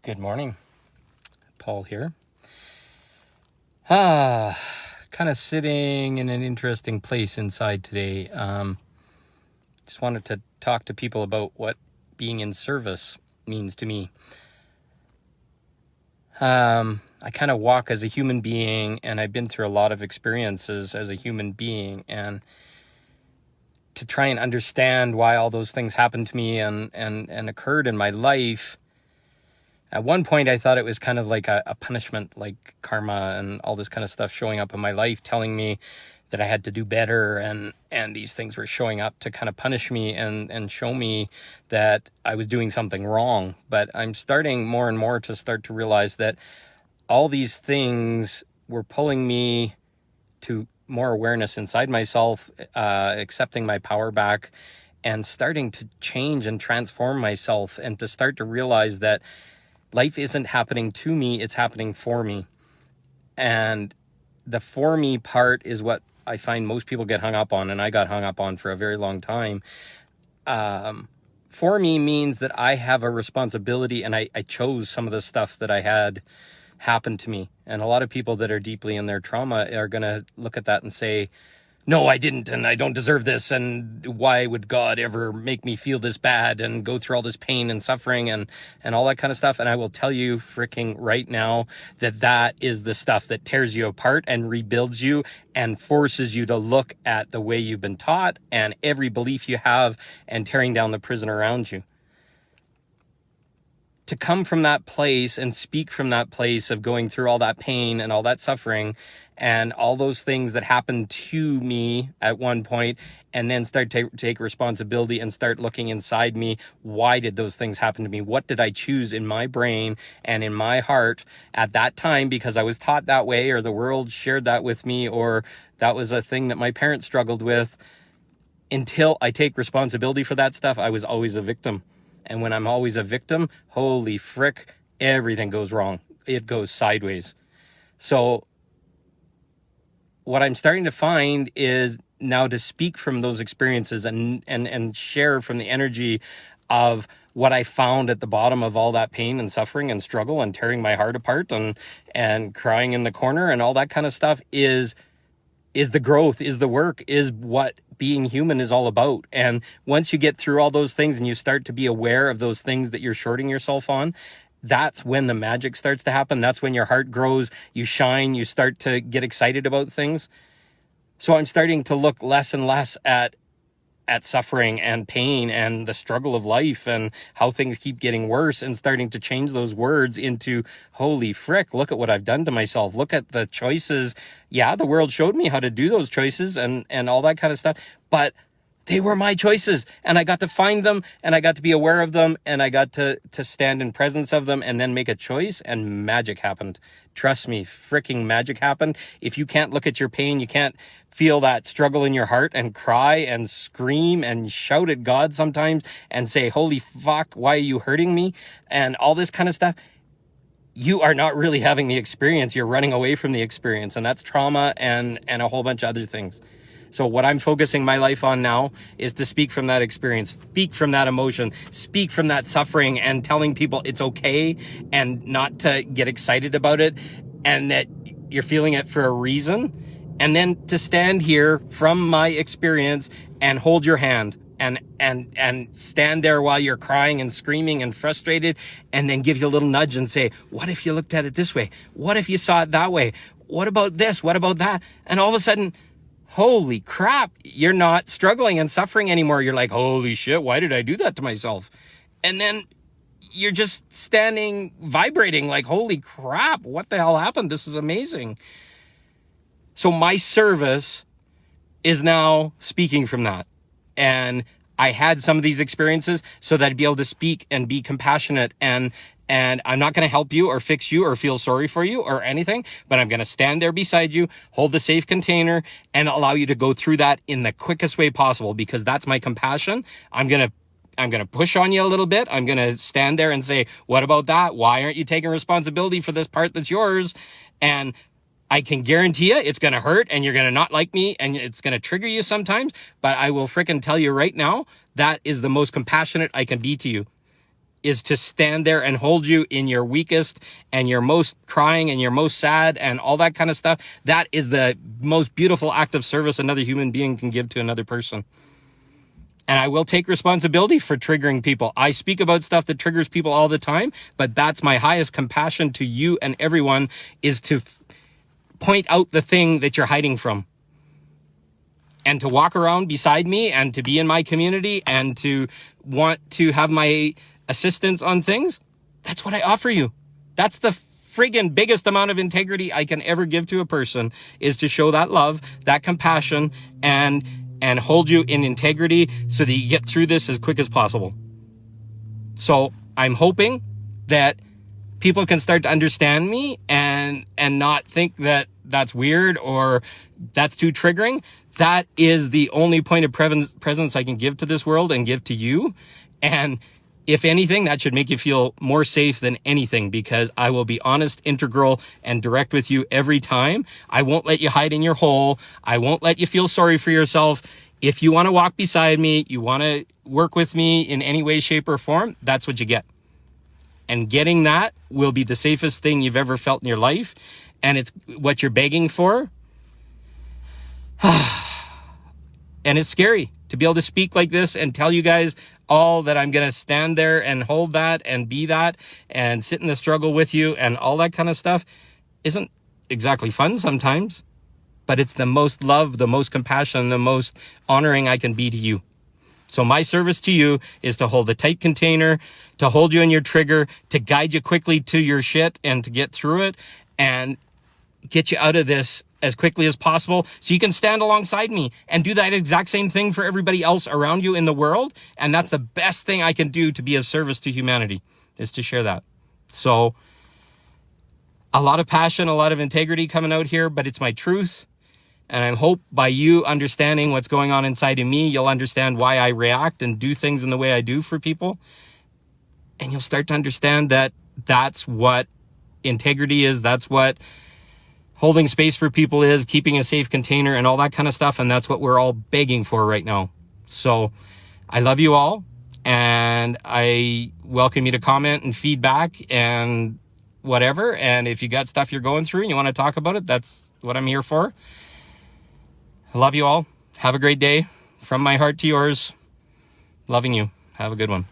Good morning. Paul here. Kind of sitting in an interesting place inside today. Just wanted to talk to people about what being in service means to me. I kind of walk as a human being, and I've been through a lot of experiences as a human being, and to try and understand why all those things happened to me and occurred in my life. At one point, I thought it was kind of like a punishment, like karma and all this kind of stuff showing up in my life, telling me that I had to do better, and these things were showing up to kind of punish me and show me that I was doing something wrong. But I'm starting more and more to realize that all these things were pulling me to more awareness inside myself, accepting my power back, and starting to change and transform myself, and to start to realize that life isn't happening to me, it's happening for me. And the for me part is what I find most people get hung up on, and I got hung up on for a very long time. For me means that I have a responsibility, and I chose some of the stuff that I had happen to me. And a lot of people that are deeply in their trauma are going to look at that and say, no, I didn't, and I don't deserve this, and why would God ever make me feel this bad and go through all this pain and suffering and all that kind of stuff? And I will tell you freaking right now that is the stuff that tears you apart and rebuilds you and forces you to look at the way you've been taught and every belief you have, and tearing down the prison around you. To come from that place and speak from that place of going through all that pain and all that suffering and all those things that happened to me at one point, and then start to take responsibility and start looking inside me. Why did those things happen to me? What did I choose in my brain and in my heart at that time because I was taught that way, or the world shared that with me, or that was a thing that my parents struggled with? Until I take responsibility for that stuff, I was always a victim. And when I'm always a victim, holy frick, everything goes wrong. It goes sideways. So what I'm starting to find is now to speak from those experiences and share from the energy of what I found at the bottom of all that pain and suffering and struggle and tearing my heart apart and crying in the corner and all that kind of stuff is the growth, is the work, is what being human is all about. And once you get through all those things and you start to be aware of those things that you're shorting yourself on, that's when the magic starts to happen. That's when your heart grows, you shine, you start to get excited about things. So I'm starting to look less and less at suffering and pain and the struggle of life and how things keep getting worse, and starting to change those words into, holy frick, look at what I've done to myself. Look at the choices. Yeah, the world showed me how to do those choices and all that kind of stuff, but they were my choices, and I got to find them, and I got to be aware of them, and I got to stand in presence of them and then make a choice, and magic happened. Trust me, freaking magic happened. If you can't look at your pain, you can't feel that struggle in your heart and cry and scream and shout at God sometimes and say, holy fuck, why are you hurting me? And all this kind of stuff. You are not really having the experience. You're running away from the experience, and that's trauma and a whole bunch of other things. So what I'm focusing my life on now is to speak from that experience, speak from that emotion, speak from that suffering, and telling people it's okay, and not to get excited about it, and that you're feeling it for a reason. And then to stand here from my experience and hold your hand and stand there while you're crying and screaming and frustrated, and then give you a little nudge and say, what if you looked at it this way? What if you saw it that way? What about this? What about that? And all of a sudden, holy crap, you're not struggling and suffering anymore. You're like, holy shit, why did I do that to myself? And then you're just standing, vibrating like, holy crap, what the hell happened? This is amazing. So my service is now speaking from that. And I had some of these experiences so that I'd be able to speak and be compassionate, and I'm not going to help you or fix you or feel sorry for you or anything, but I'm going to stand there beside you, hold the safe container, and allow you to go through that in the quickest way possible, because that's my compassion. I'm going to push on you a little bit. I'm going to stand there and say, what about that? Why aren't you taking responsibility for this part that's yours? And I can guarantee you it's going to hurt, and you're going to not like me, and it's going to trigger you sometimes, but I will frickin' tell you right now, that is the most compassionate I can be to you. is to stand there and hold you in your weakest and your most crying and your most sad and all that kind of stuff. That is the most beautiful act of service another human being can give to another person. And I will take responsibility for triggering people. I speak about stuff that triggers people all the time, but that's my highest compassion to you and everyone, is to point out the thing that you're hiding from. And to walk around beside me and to be in my community and to want to have my assistance on things. That's what I offer you. That's the friggin' biggest amount of integrity I can ever give to a person, is to show that love, that compassion, and hold you in integrity so that you get through this as quick as possible. So I'm hoping that people can start to understand me and not think that that's weird or that's too triggering. That is the only point of presence I can give to this world and give to you. And if anything, that should make you feel more safe than anything, because I will be honest, integral, and direct with you every time. I won't let you hide in your hole. I won't let you feel sorry for yourself. If you want to walk beside me, you want to work with me in any way, shape, or form, that's what you get. And getting that will be the safest thing you've ever felt in your life. And it's what you're begging for. And it's scary to be able to speak like this and tell you guys all that I'm going to stand there and hold that and be that and sit in the struggle with you and all that kind of stuff. Isn't exactly fun sometimes, but it's the most love, the most compassion, the most honoring I can be to you. So my service to you is to hold a tight container, to hold you in your trigger, to guide you quickly to your shit and to get through it and get you out of this as quickly as possible so you can stand alongside me and do that exact same thing for everybody else around you in the world. And that's the best thing I can do to be of service to humanity, is to share that. So a lot of passion, a lot of integrity coming out here, but it's my truth. And I hope by you understanding what's going on inside of me, you'll understand why I react and do things in the way I do for people. And you'll start to understand that that's what integrity is. That's what holding space for people is, keeping a safe container and all that kind of stuff. And that's what we're all begging for right now. So I love you all. And I welcome you to comment and feedback and whatever. And if you got stuff you're going through and you want to talk about it, that's what I'm here for. I love you all. Have a great day. From my heart to yours. Loving you. Have a good one.